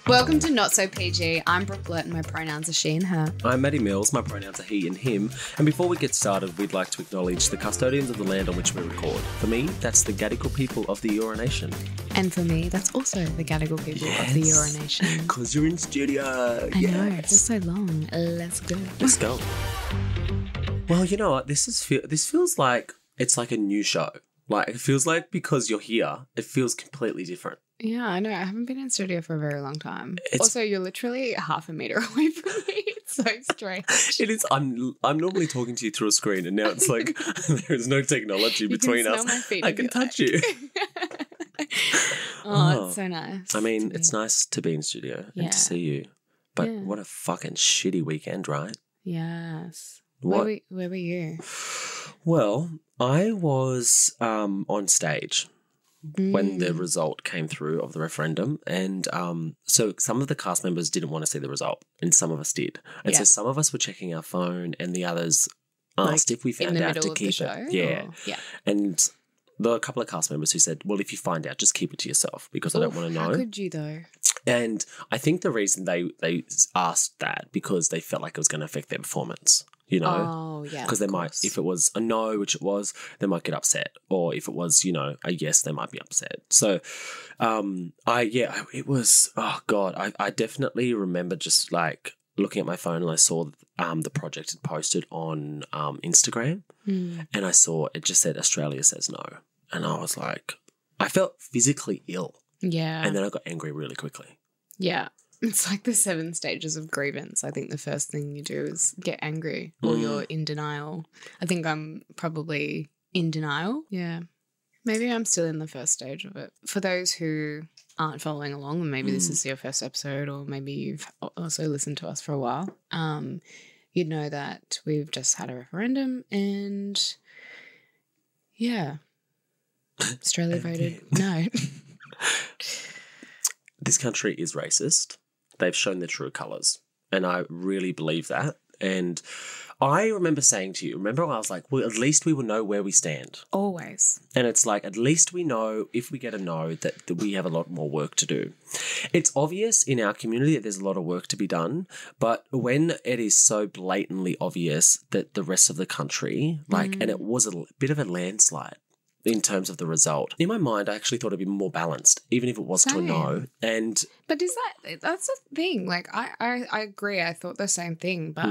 Welcome to Not So PG. I'm Brooke and my pronouns are she and her. I'm Matty Mills, my pronouns are he and him. And before we get started, we'd like to acknowledge the custodians of the land on which we record. For me, that's the Gadigal People of the Eora Nation. And for me, that's also the Gadigal People of the Eora Nation. Because you're in studio. I know, it's just so long. Let's go. Let's go. Well, you know what? This feels like it's like a new show. Like, it feels like because you're here, it feels completely different. Yeah, I know. I haven't been in studio for a very long time. Also, you're literally half a metre away from me. It's so strange. It is. I'm normally talking to you through a screen, and now it's like there's no technology between us. My feet I can touch you. It's so nice. I mean, it's nice to be in studio and to see you. But what a fucking shitty weekend, right? Yes. What? Where were you? Well, I was on stage when the result came through of the referendum. And so some of the cast members didn't want to see the result and some of us did. And so some of us were checking our phone and the others asked if we found out to keep it. Yeah. And there were a couple of cast members who said, well, if you find out, just keep it to yourself because I don't want to know. How could you though? And I think the reason they asked that because they felt like it was going to affect their performance. You know? Oh, yeah. Because they might, if it was a no, which it was, they might get upset. Or if it was, you know, a yes, they might be upset. So, it was, oh God, I definitely remember just like looking at my phone and I saw the project had posted on Instagram and I saw it just said Australia says no. And I was like, I felt physically ill. Yeah. And then I got angry really quickly. Yeah. It's like the 7 stages of grievance. I think the first thing you do is get angry or you're in denial. I think I'm probably in denial. Yeah. Maybe I'm still in the first stage of it. For those who aren't following along, and maybe this is your first episode or maybe you've also listened to us for a while, you'd know that we've just had a referendum and, Australia voted no. This country is racist. They've shown their true colours. And I really believe that. And I remember saying to you, I was like, well, at least we will know where we stand. Always. And it's like, at least we know if we get a no that we have a lot more work to do. It's obvious in our community that there's a lot of work to be done. But when it is so blatantly obvious that the rest of the country, and it was a bit of a landslide in terms of the result. In my mind, I actually thought it'd be more balanced, even if it was to a no. But that's the thing. Like, I agree. I thought the same thing, but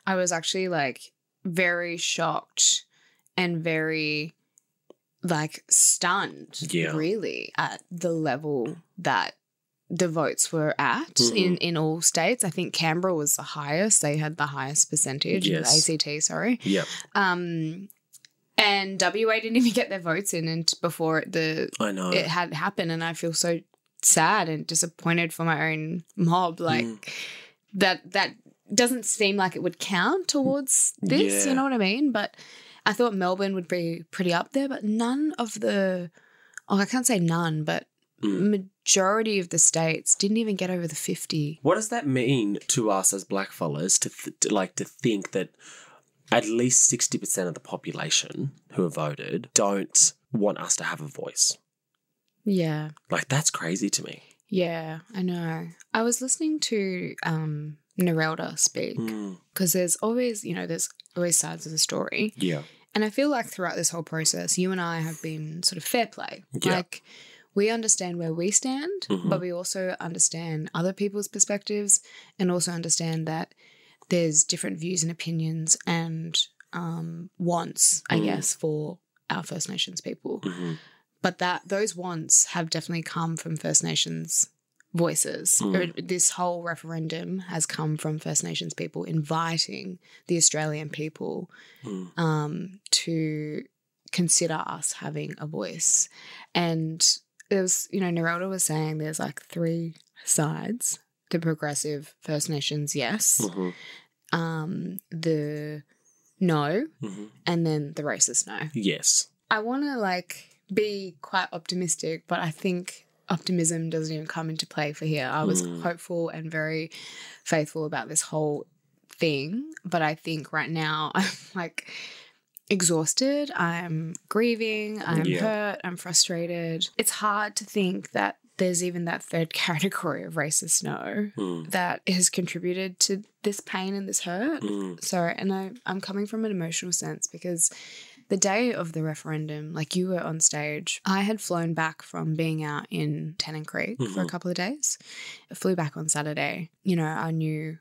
I was actually like very shocked and very like stunned really at the level that the votes were at in all states. I think Canberra was the highest. They had the highest percentage of ACT, sorry. Yeah. And WA didn't even get their votes in and before it had happened, and I feel so sad and disappointed for my own mob. Like that doesn't seem like it would count towards this, you know what I mean? But I thought Melbourne would be pretty up there, but none of I can't say none, but majority of the states didn't even get over the 50. What does that mean to us as blackfellas to think that at least 60% of the population who have voted don't want us to have a voice? Yeah. Like, that's crazy to me. Yeah, I know. I was listening to Nerelda speak because there's always sides of the story. Yeah. And I feel like throughout this whole process, you and I have been sort of fair play. Yeah. Like, we understand where we stand, but we also understand other people's perspectives and also understand that there's different views and opinions and wants, I guess, for our First Nations people. But those wants have definitely come from First Nations voices. This whole referendum has come from First Nations people inviting the Australian people to consider us having a voice. And there was, Nerelda was saying there's like 3 sides. The progressive First Nations, yes. The no, and then the racist no. Yes. I want to be quite optimistic, but I think optimism doesn't even come into play for here. I was hopeful and very faithful about this whole thing, but I think right now I'm exhausted. I'm grieving. I'm hurt. I'm frustrated. It's hard to think that there's even that third category of racist no that has contributed to this pain and this hurt. So, and I'm coming from an emotional sense because the day of the referendum, like you were on stage, I had flown back from being out in Tennant Creek for a couple of days. I flew back on Saturday. You know, I knew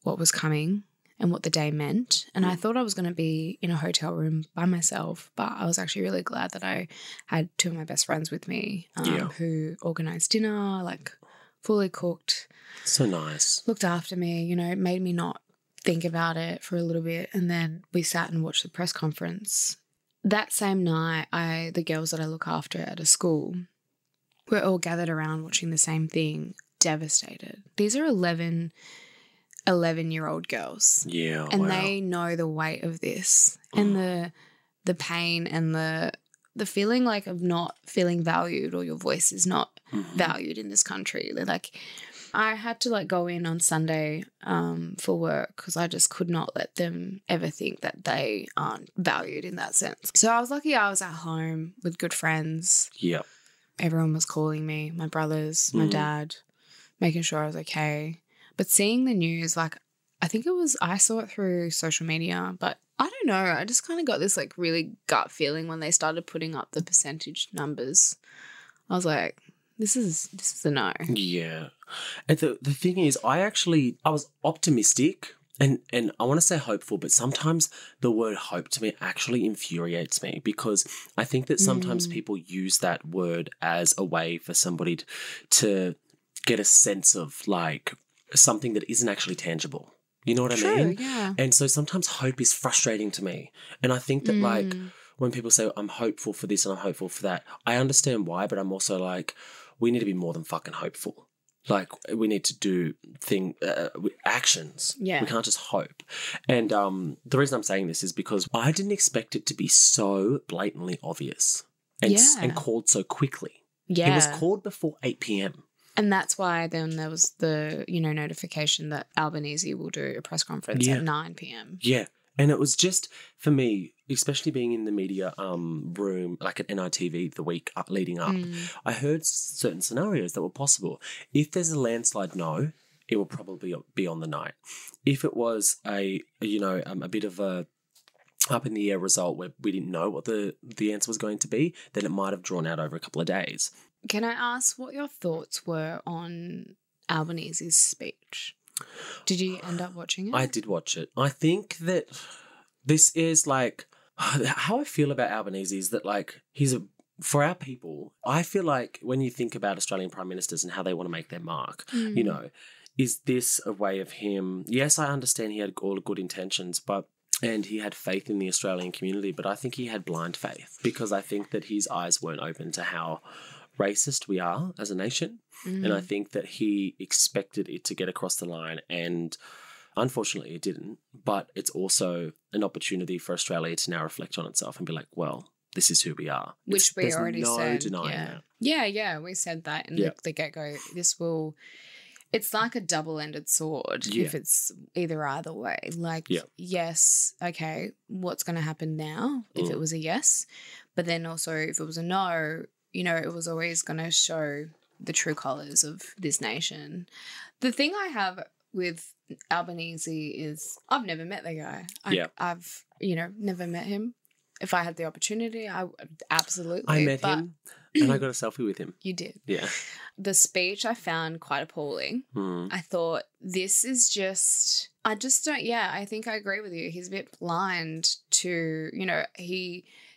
what was coming and what the day meant. And I thought I was going to be in a hotel room by myself, but I was actually really glad that I had two of my best friends with me who organised dinner, like fully cooked. So nice. Looked after me, you know, it made me not think about it for a little bit, and then we sat and watched the press conference. That same night, the girls that I look after at a school, we're all gathered around watching the same thing, devastated. These are 11-year-old girls. Yeah, and wow. They know the weight of this and the pain and the feeling like of not feeling valued, or your voice is not valued in this country. They're like, I had to like go in on Sunday for work because I just could not let them ever think that they aren't valued in that sense. So I was lucky I was at home with good friends. Yep. Everyone was calling me, my brothers, my dad, making sure I was okay. But seeing the news, like I saw it through social media, but I don't know. I just kind of got this like really gut feeling when they started putting up the percentage numbers. I was like, this is a no. Yeah. And the thing is, I was optimistic and I want to say hopeful, but sometimes the word hope to me actually infuriates me because I think that sometimes people use that word as a way for somebody to get a sense of like something that isn't actually tangible. You know what I mean? Yeah. And so sometimes hope is frustrating to me. And I think that like when people say I'm hopeful for this and I'm hopeful for that, I understand why, but I'm also like, we need to be more than fucking hopeful. Like we need to do actions. Yeah. We can't just hope. And the reason I'm saying this is because I didn't expect it to be so blatantly obvious and called so quickly. Yeah. It was called before 8 p.m. And that's why then there was the, notification that Albanese will do a press conference at 9 p.m. Yeah. And it was just, for me, especially being in the media room, like at NITV the week leading up, I heard certain scenarios that were possible. If there's a landslide, no, it will probably be on the night. If it was a bit of a up in the air result where we didn't know what the answer was going to be, then it might have drawn out over a couple of days. Can I ask what your thoughts were on Albanese's speech? Did you end up watching it? I did watch it. I think that this is like how I feel about Albanese is that like for our people, I feel like when you think about Australian prime ministers and how they want to make their mark, is this a way of him? Yes, I understand he had all the good intentions, and he had faith in the Australian community, but I think he had blind faith because I think that his eyes weren't open to how racist we are as a nation. And I think that he expected it to get across the line, and unfortunately it didn't. But it's also an opportunity for Australia to now reflect on itself and be like, well, this is who we are. Which we already said. There's no denying that. Yeah, we said that in the get-go. It's like a double-ended sword if it's either way. Like, yes, okay, what's going to happen now if it was a yes? But then also if it was a no, it was always going to show the true colours of this nation. The thing I have with Albanese is I've never met the guy. I've, never met him. If I had the opportunity, I would absolutely. I met him and I got a selfie with him. You did? Yeah. The speech I found quite appalling. I thought this is just, I think I agree with you. He's a bit blind to,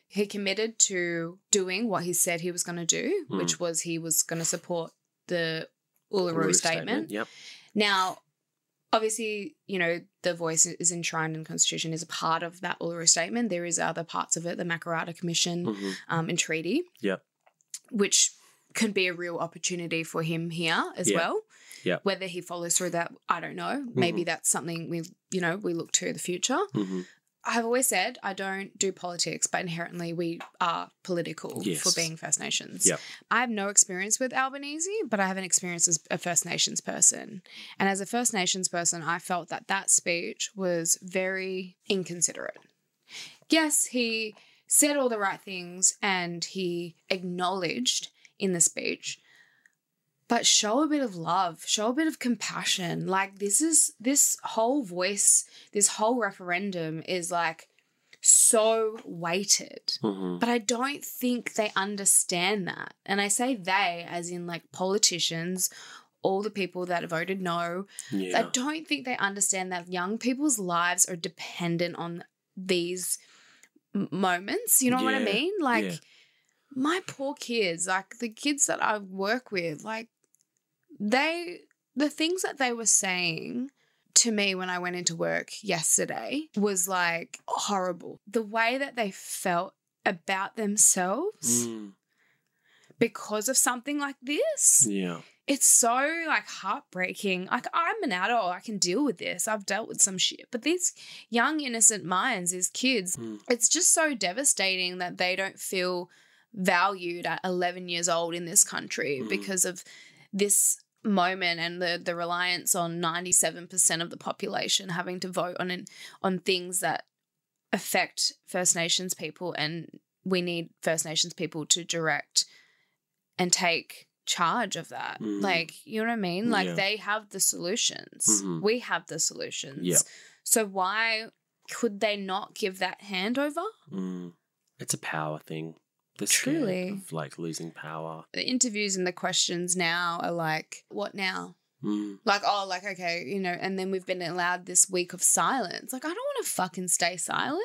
he committed to doing what he said he was going to do, which was he was going to support the Uluru Statement. Yep. Now, obviously, the voice is enshrined in the Constitution is a part of that Uluru Statement. There is other parts of it, the Makarrata Commission and Treaty, which can be a real opportunity for him here as well. Yeah. Whether he follows through that, I don't know. Maybe that's something we look to the future. I've always said I don't do politics, but inherently we are political for being First Nations. Yep. I have no experience with Albanese, but I have an experience as a First Nations person. And as a First Nations person, I felt that speech was very inconsiderate. Yes, he said all the right things and he acknowledged in the speech But show a bit of love, show a bit of compassion. Like this whole voice, this whole referendum is like so weighted. But I don't think they understand that. And I say they as in like politicians, all the people that voted no. Yeah. I don't think they understand that young people's lives are dependent on these moments. You know what I mean? Like my poor kids, like the kids that I work with, like the things that they were saying to me when I went into work yesterday was like horrible. The way that they felt about themselves because of something like this. Yeah. It's so like heartbreaking. Like I'm an adult, I can deal with this. I've dealt with some shit. But these young innocent minds, these kids, it's just so devastating that they don't feel valued at 11 years old in this country because of this moment and the reliance on 97% of the population having to vote on things that affect First Nations people, and we need First Nations people to direct and take charge of that. Like, you know what I mean? Like they have the solutions. We have the solutions. Yeah. So why could they not give that handover? It's a power thing. The Truly. of like losing power. The interviews and the questions now are like, what now? Like, oh, like, okay, you know, and then we've been allowed this week of silence. Like, I don't want to fucking stay silent.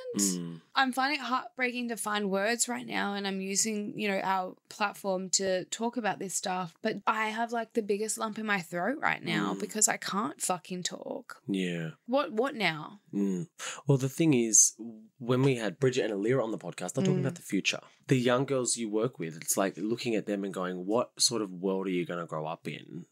I'm finding it heartbreaking to find words right now, and I'm using, you know, our platform to talk about this stuff. But I have like the biggest lump in my throat right now because I can't fucking talk. Yeah. What now? Well, the thing is, when we had Bridget and Eora on the podcast, they're talking about the future. The young girls you work with, it's like looking at them and going, what sort of world are you going to grow up in?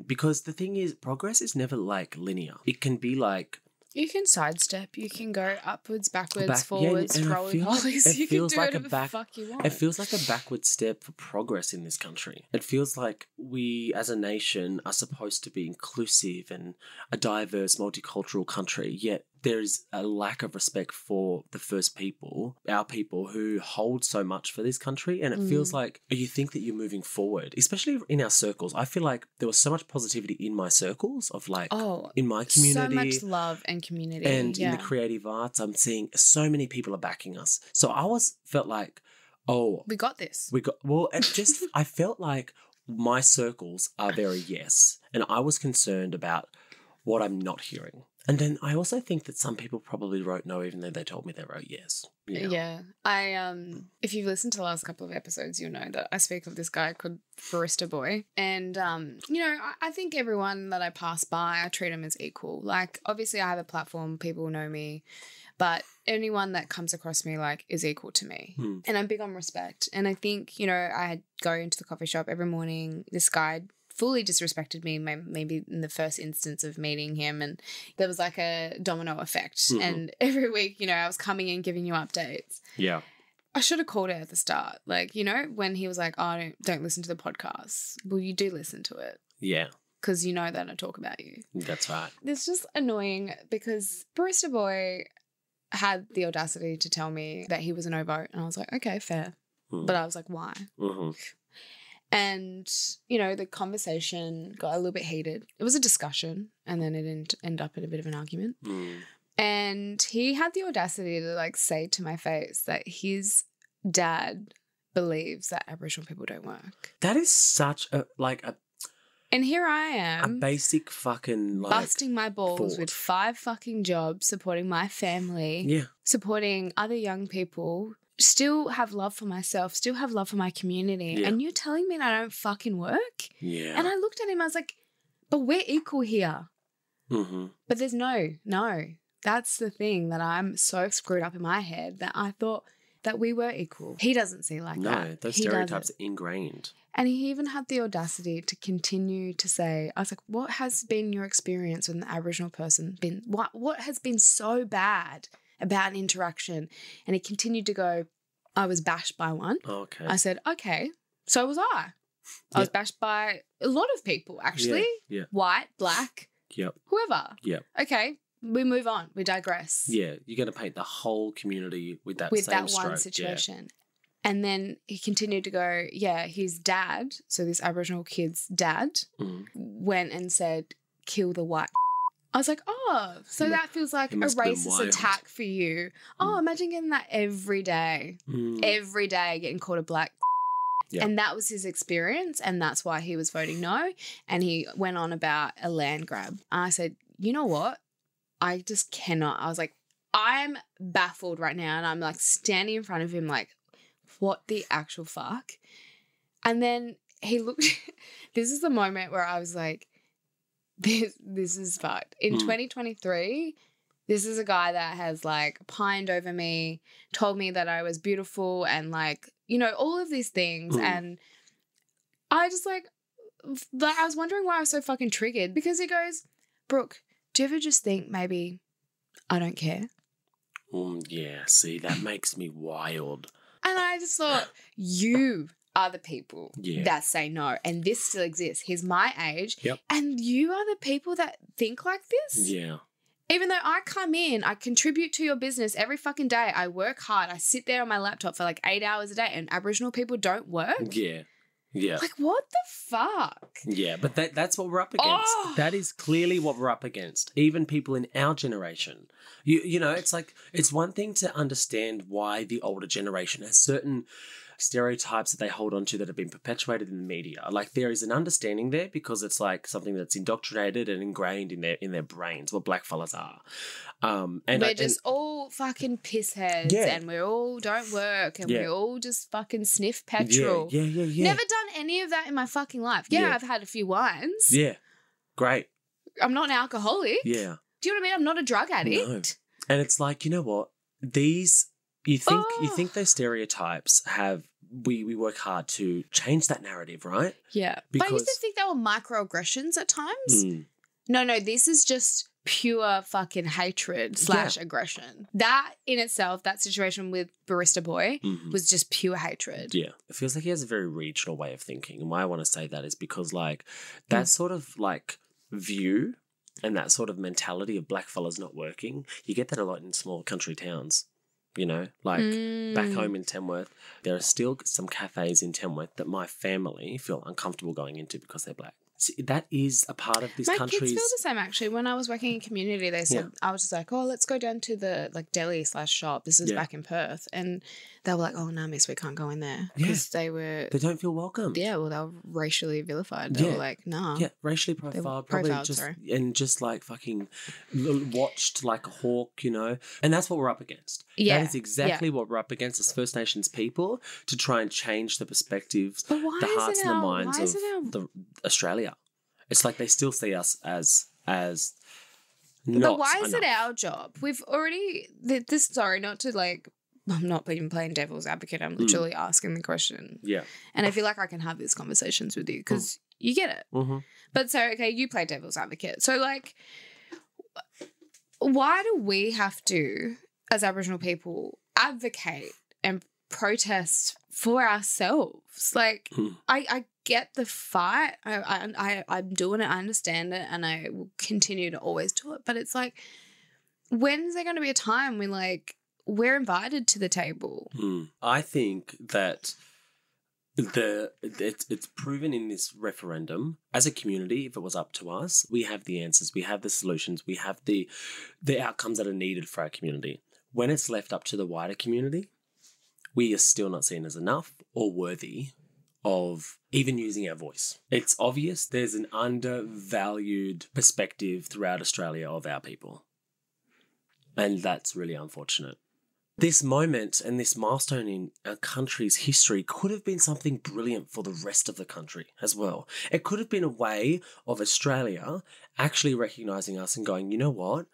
Because the thing is, progress is never like linear. It can be like, you can sidestep. You can go upwards, backwards, forwards, roly-polies. You can do whatever the fuck you want. It feels like a backward step for progress in this country. It feels like we as a nation are supposed to be inclusive and a diverse, multicultural country, yet there is a lack of respect for the first people, our people who hold so much for this country. And it feels like you think that you're moving forward, especially in our circles. I feel like there was so much positivity in my circles of like, in my community. So much love and community. And in the creative arts, I'm seeing so many people are backing us. So I felt like, we got this. I felt like my circles are very yes. And I was concerned about what I'm not hearing. And then I also think that some people probably wrote no, even though they told me they wrote yes. Yeah. I if you've listened to the last couple of episodes, you'll know that I speak of this guy called Barista Boy. And, you know, I think everyone that I pass by, I treat them as equal. Like, obviously I have a platform, people know me, but anyone that comes across me, like, is equal to me. And I'm big on respect. And I think, you know, I go into the coffee shop every morning, this guy fully disrespected me maybe in the first instance of meeting him, and there was like a domino effect. And every week, you know, I was coming in giving you updates. Yeah. I should have called it at the start. Like, you know, when he was like, oh, don't listen to the podcast. Well, you do listen to it. Yeah. Because you know that I talk about you. That's right. It's just annoying because Barista Boy had the audacity to tell me that he was a no vote. And I was like, okay, fair. But I was like, why? And, you know, the conversation got a little bit heated. It was a discussion, and then it ended up in a bit of an argument. And he had the audacity to, like, say to my face that his dad believes that Aboriginal people don't work. That is such a, and here I am. A basic fucking, like, busting my balls with 5 fucking jobs, supporting my family. Yeah. Supporting other young people. Still have love for myself, still have love for my community, and you're telling me that I don't fucking work? Yeah. And I looked at him, I was like, but we're equal here. But there's no. That's the thing that I'm so screwed up in my head that I thought that we were equal. He doesn't see like that. No, those stereotypes are ingrained. And he even had the audacity to continue to say, I was like, what has been your experience with an Aboriginal person been? What has been so bad about an interaction? And he continued to go, I was bashed by one. Okay. I said, okay, so was I. I was bashed by a lot of people, actually. Yeah. White, black, whoever. Yeah. Okay, we move on. We digress. Yeah, you're going to paint the whole community with that with same that one situation. And then he continued to go, yeah, his dad, so this Aboriginal kid's dad, went and said, kill the white. I was like, oh, so that feels like a racist attack for you. Oh, imagine getting that every day. Every day getting called a black. Yeah. And that was his experience, and that's why he was voting no. And he went on about a land grab. And I said, you know what? I just cannot. I was like, I'm baffled right now. And I'm like standing in front of him like, what the actual fuck? And then he looked. This is the moment where I was like, this is fucked. In 2023, this is a guy that has like pined over me, told me that I was beautiful and like, you know, all of these things. And I just like I was wondering why I was so fucking triggered, because he goes, Brooke, do you ever just think maybe I don't care? Yeah, see, that makes me wild. And I just thought, you are the people that say no, and this still exists. He's my age, and you are the people that think like this? Yeah. Even though I come in, I contribute to your business every fucking day. I work hard. I sit there on my laptop for like 8 hours a day, and Aboriginal people don't work? Yeah. Yeah. Like, what the fuck? Yeah, but that's what we're up against. Oh. That is clearly what we're up against. Even people in our generation. You know, it's like, it's one thing to understand why the older generation has certain stereotypes that they hold on to that have been perpetuated in the media. Like, there is an understanding there because it's like something that's indoctrinated and ingrained in their brains, what blackfellas are. And we're just all fucking pissheads, and we all don't work, and we all just fucking sniff petrol. Yeah. Never done any of that in my fucking life. Yeah, I've had a few wines. Yeah, great. I'm not an alcoholic. Yeah. Do you know what I mean? I'm not a drug addict. No. And it's like, you know what? You think those stereotypes have, we work hard to change that narrative, right? Yeah. But I used to think they were microaggressions at times. No, this is just pure fucking hatred / aggression. That in itself, that situation with Barista Boy was just pure hatred. Yeah. It feels like he has a very regional way of thinking. And why I want to say that is because like that sort of like view and that sort of mentality of blackfellas not working, you get that a lot in small country towns. You know, like back home in Tamworth, there are still some cafes in Tamworth that my family feel uncomfortable going into because they're black. See, that is a part of this country's... My kids feel the same, actually. When I was working in community, they said, I was just like, oh, let's go down to the like deli / shop. This is back in Perth. And they were like, oh, no, miss, we can't go in there. Because they don't feel welcome. Yeah, well, they were racially vilified. They were like, nah. Yeah, racially profiled. Just like fucking watched like a hawk, you know. And that's what we're up against. Yeah. That is exactly what we're up against as First Nations people, to try and change the perspectives, the hearts and the minds of Australia. It's like they still see us as not. But why is it our job? We've already sorry, not to like. I'm not even playing devil's advocate. I'm literally asking the question. Yeah. And I feel like I can have these conversations with you because you get it. Mm-hmm. But so okay, you play devil's advocate. So like, why do we have to, as Aboriginal people, advocate and protest for ourselves? Like, I get the fight. I'm doing it. I understand it, and I will continue to always do it. But it's like, when's there going to be a time when like we're invited to the table? I think that it's proven in this referendum, as a community, if it was up to us, we have the answers, we have the solutions, we have the outcomes that are needed for our community. When it's left up to the wider community, we are still not seen as enough or worthy of even using our voice. It's obvious there's an undervalued perspective throughout Australia of our people. And that's really unfortunate. This moment and this milestone in our country's history could have been something brilliant for the rest of the country as well. It could have been a way of Australia actually recognising us and going, you know what?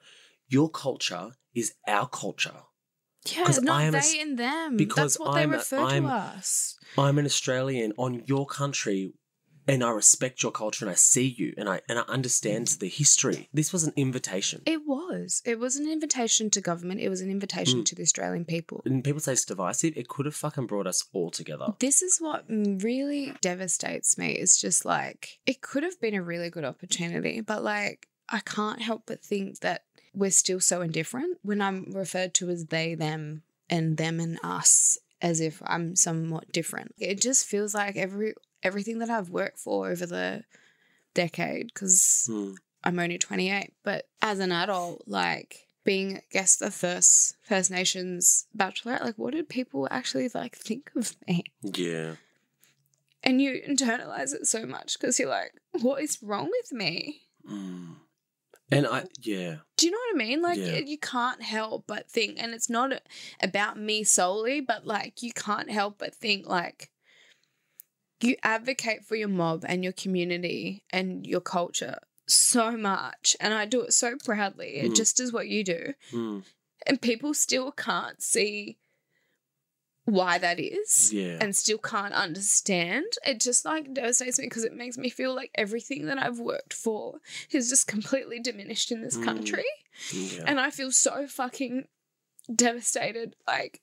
Your culture is our culture. Yeah, not they and them. Because that's what they refer to us. I'm an Australian on your country, and I respect your culture, and I see you, and I understand the history. This was an invitation. It was. It was an invitation to government. It was an invitation to the Australian people. And people say it's divisive. It could have fucking brought us all together. This is what really devastates me. It's just like, it could have been a really good opportunity, but like, I can't help but think that we're still so indifferent when I'm referred to as they, them and us. as if I'm somewhat different. It just feels like everything that I've worked for over the decade, because I'm only 28, but as an adult, like being, I guess, the First Nations bachelorette, like what did people actually like think of me? Yeah. And you internalize it so much because you're like, what is wrong with me? And do you know what I mean? Like you can't help but think, and it's not about me solely, but like you can't help but think like you advocate for your mob and your community and your culture so much, and I do it so proudly. It just is what you do. And people still can't see why that is and still can't understand. It just like devastates me because it makes me feel like everything that I've worked for is just completely diminished in this country. And I feel so fucking devastated. Like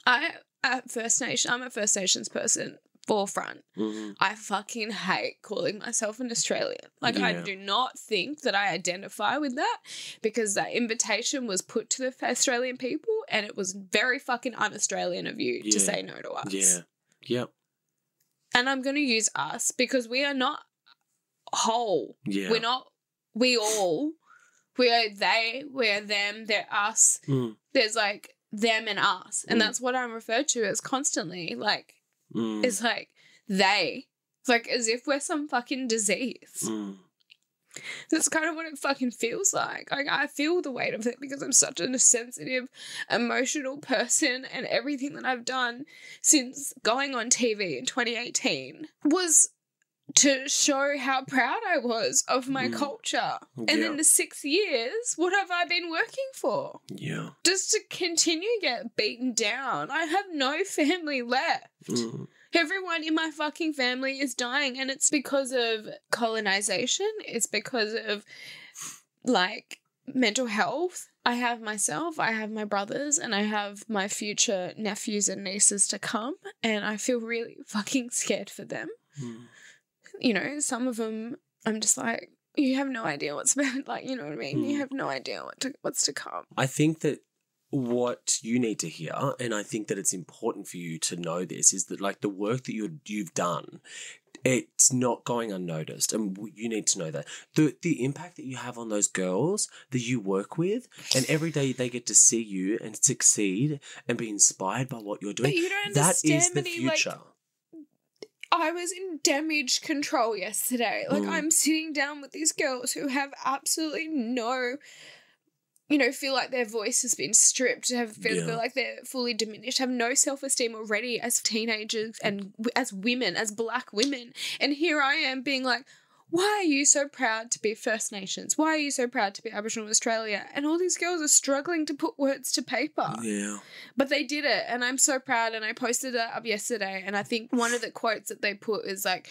I'm a First Nations person, forefront. I fucking hate calling myself an Australian. Like I do not think that I identify with that, because that invitation was put to the Australian people and it was very fucking un-Australian of you to say no to us. Yeah. Yep. And I'm going to use us because we are not whole. Yeah. We're not we all. We are they, we are them, they're us. There's like them and us. And that's what I'm referred to as constantly. Like it's like they. It's like as if we're some fucking disease. That's kind of what it fucking feels like. Like I feel the weight of it because I'm such a sensitive, emotional person, and everything that I've done since going on TV in 2018 was to show how proud I was of my culture. And in the 6 years, what have I been working for? Yeah. Just to continue to get beaten down. I have no family left. Everyone in my fucking family is dying, and it's because of colonization. It's because of, like, mental health. I have myself, I have my brothers, and I have my future nephews and nieces to come, and I feel really fucking scared for them. You know, some of them, I'm just like, you have no idea what's about, like, you know what I mean? You have no idea what's to come. I think that what you need to hear, and I think that it's important for you to know this, is that, like, the work that you've done, it's not going unnoticed, and you need to know that. The impact that you have on those girls that you work with, and every day they get to see you and succeed and be inspired by what you're doing, but you don't that understand is the future. Like, I was in damage control yesterday. Like, I'm sitting down with these girls who have absolutely no, you know, feel like their voice has been stripped, feel like they're fully diminished, have no self-esteem already as teenagers and as women, as Black women. And here I am being like, why are you so proud to be First Nations? Why are you so proud to be Aboriginal Australia? And all these girls are struggling to put words to paper. Yeah. But they did it, and I'm so proud, and I posted it up yesterday, and I think one of the quotes that they put is like,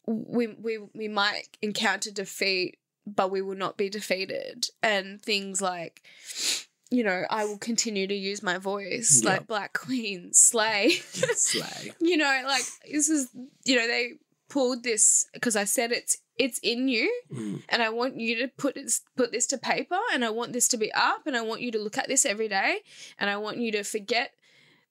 we might encounter defeat, but we will not be defeated. And things like, you know, I will continue to use my voice, like Black Queen, slay. Slay. You know, like, this is, you know, they pulled this because I said it's in you, and I want you to put this to paper, and I want this to be up, and I want you to look at this every day, and I want you to forget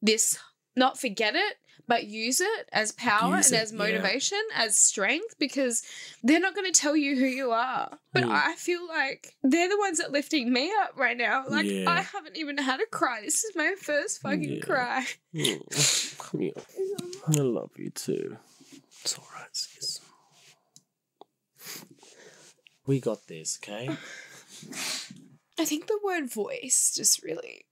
this, not forget it, but use it as power and as motivation, as strength, because they're not going to tell you who you are. But I feel like they're the ones that are lifting me up right now. Like, I haven't even had a cry. This is my first fucking cry. Come here. I love you too. It's all right, sis. We got this, okay? I think the word voice just really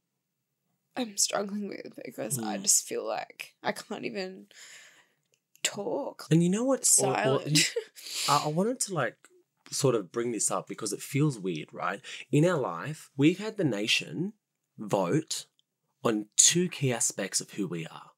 I'm struggling with, because I just feel like I can't even talk. And you know what? Silent. I wanted to, like, sort of bring this up because it feels weird, right? In our life, we've had the nation vote on two key aspects of who we are.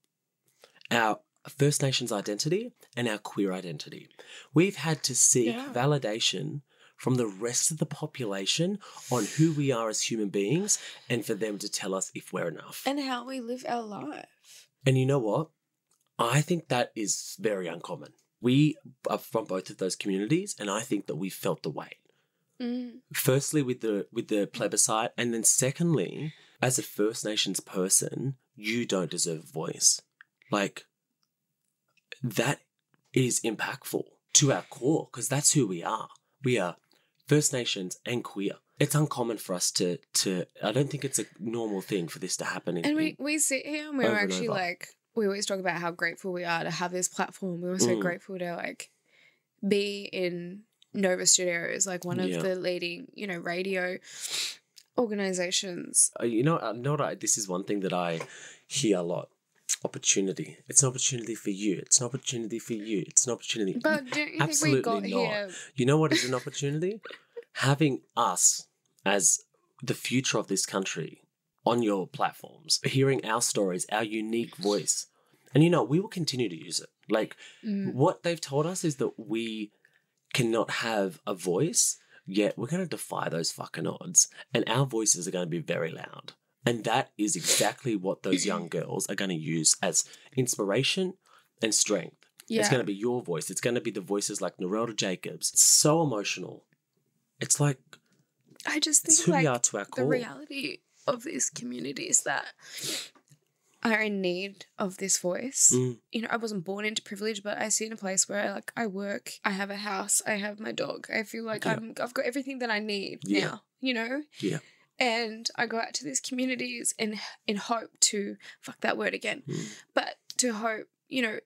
Our First Nations identity and our queer identity. We've had to seek validation from the rest of the population on who we are as human beings, and for them to tell us if we're enough. And how we live our life. And you know what? I think that is very uncommon. We are from both of those communities, and I think that we felt the weight. Firstly, with the plebiscite, and then secondly, as a First Nations person you don't deserve a voice. Like, that is impactful to our core, because that's who we are. We are First Nations and queer. It's uncommon for us to I don't think it's a normal thing for this to happen. And we sit here and we're actually like, we always talk about how grateful we are to have this platform. We're so grateful to like be in Nova Studios, like one of the leading, you know, radio organizations. This is one thing that I hear a lot. Opportunity. It's an opportunity for you. It's an opportunity for you. It's an opportunity. But don't you think we got here? You know what is an opportunity? Having us as the future of this country on your platforms, hearing our stories, our unique voice. And, you know, we will continue to use it. Like, what they've told us is that we cannot have a voice, yet we're going to defy those fucking odds. And our voices are going to be very loud. And that is exactly what those young girls are going to use as inspiration and strength. Yeah. It's going to be your voice. It's going to be the voices like Narelda Jacobs. It's so emotional. It's like, I just think who we are to our core. The reality of this community is that are in need of this voice. You know, I wasn't born into privilege, but I see in a place where I work, I have a house, I have my dog. I feel like I've got everything that I need now, you know? Yeah. And I go out to these communities in hope to, fuck that word again, but to hope, you know,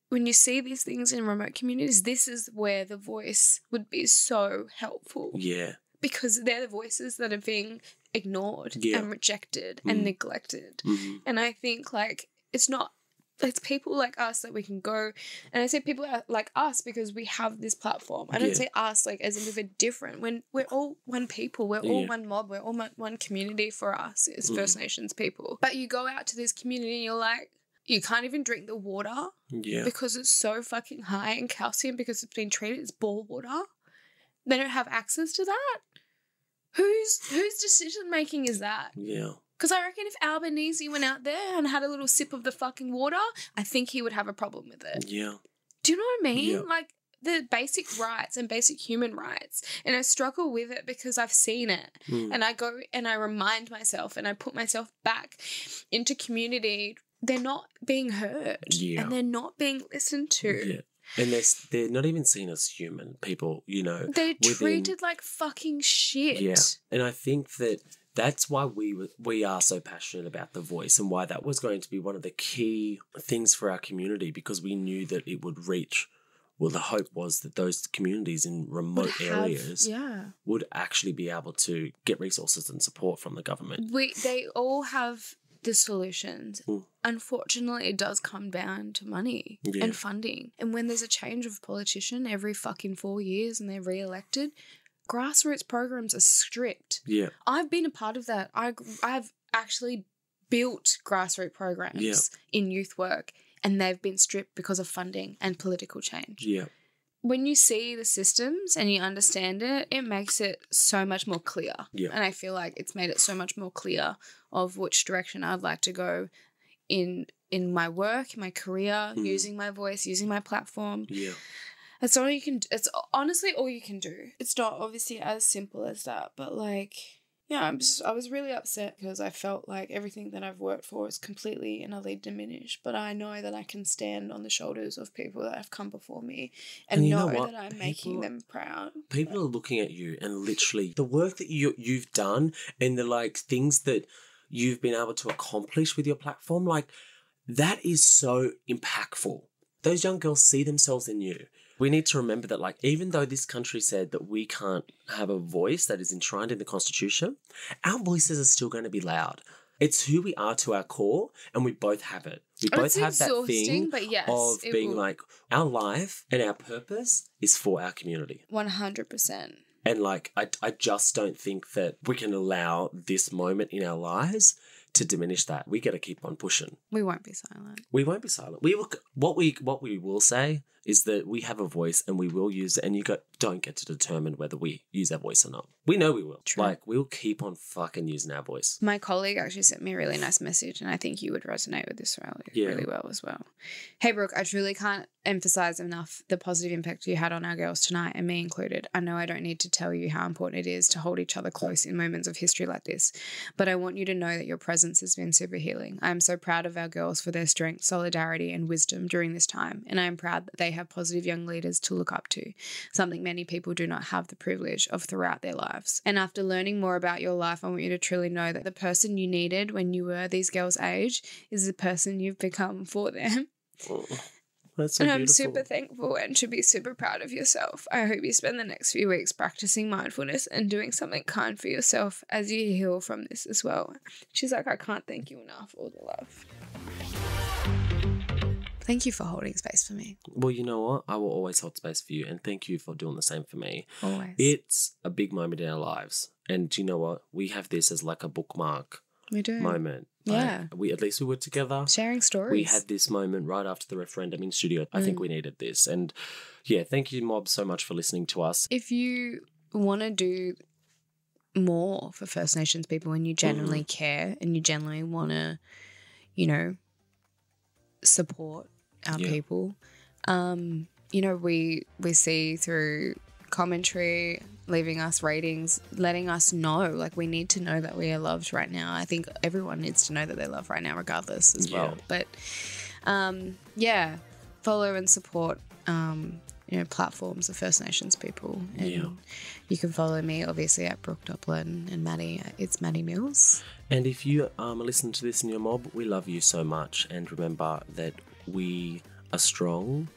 when you see these things in remote communities, this is where the voice would be so helpful. Yeah. Because they're the voices that are being ignored and rejected and neglected. And I think, like, it's people like us that we can go, and I say people like us because we have this platform. I don't say us like as if we're different. When we're all one people, we're all one mob, we're all one community for us as First Nations people. But you go out to this community and you're like, you can't even drink the water because it's so fucking high in calcium because it's been treated as bore water. They don't have access to that. Whose decision making is that? Yeah. Because I reckon if Albanese went out there and had a little sip of the fucking water, I think he would have a problem with it. Yeah. Do you know what I mean? Yeah. Like, the basic rights and basic human rights. And I struggle with it because I've seen it. And I go and I remind myself and I put myself back into community. They're not being heard. Yeah. And they're not being listened to. Yeah. And they're not even seen as human people, you know. They're treated like fucking shit. Yeah. And I think that's why we are so passionate about the voice and why that was going to be one of the key things for our community, because we knew that it would reach. Well, the hope was that those communities in remote areas would actually be able to get resources and support from the government. They all have the solutions. Unfortunately, it does come down to money and funding. And when there's a change of politician every fucking 4 years and they're re-elected, grassroots programs are stripped. Yeah. I've been a part of that. I've actually built grassroots programs in youth work, and they've been stripped because of funding and political change. Yeah. When you see the systems and you understand it, it makes it so much more clear. Yeah. And I feel like it's made it so much more clear of which direction I'd like to go in my work, in my career, using my voice, using my platform. Yeah. It's honestly all you can do. It's not obviously as simple as that, but like, yeah, I was really upset because I felt like everything that I've worked for is completely and utterly diminished. But I know that I can stand on the shoulders of people that have come before me and know that I'm making them proud. People are looking at you and literally the work that you've done and the like things that you've been able to accomplish with your platform, like that is so impactful. Those young girls see themselves in you. We need to remember that, like, even though this country said that we can't have a voice that is enshrined in the Constitution, our voices are still going to be loud. It's who we are to our core, and we both have it. We both have that thing of being like, our life and our purpose is for our community. 100%. And, like, I just don't think that we can allow this moment in our lives to diminish that. We got to keep on pushing. We won't be silent. We won't be silent. We will. What we will say is that we have a voice and we will use it, and don't get to determine whether we use our voice or not. We know we will. True. Like, we'll keep on fucking using our voice. My colleague actually sent me a really nice message, and I think you would resonate with this really well as well. Hey, Brooke, I truly can't emphasize enough the positive impact you had on our girls tonight, and me included. I know I don't need to tell you how important it is to hold each other close in moments of history like this, but I want you to know that your presence has been super healing. I am so proud of our girls for their strength, solidarity, and wisdom during this time, and I am proud that they have positive young leaders to look up to, something many people do not have the privilege of throughout their lives. And after learning more about your life, I want you to truly know that the person you needed when you were these girls' age is the person you've become for them. Oh, that's so and beautiful. I'm super thankful and should be super proud of yourself. I hope you spend the next few weeks practicing mindfulness and doing something kind for yourself as you heal from this as well. She's like, I can't thank you enough. All the love. Thank you for holding space for me. Well, you know what? I will always hold space for you, and thank you for doing the same for me. Always. It's a big moment in our lives, and you know what? We have this as like a bookmark moment. Yeah. Like, at least we were together. Sharing stories. We had this moment right after the referendum in studio. I think we needed this. And yeah, thank you, Mob, so much for listening to us. If you want to do more for First Nations people and you genuinely care and you genuinely want to, you know, support our people, you know, we see through commentary, leaving us ratings, letting us know, like, we need to know that we are loved right now. I think everyone needs to know that they're loved right now regardless as well. But follow and support you know, platforms of First Nations people. And you can follow me obviously at Brooke Doplin, and Matty, it's Matty Mills. And if you listen to this in your Mob, we love you so much, and remember that we are strong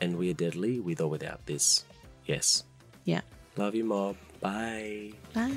and we are deadly with or without this. Yes. Yeah. Love you, Mob. Bye. Bye.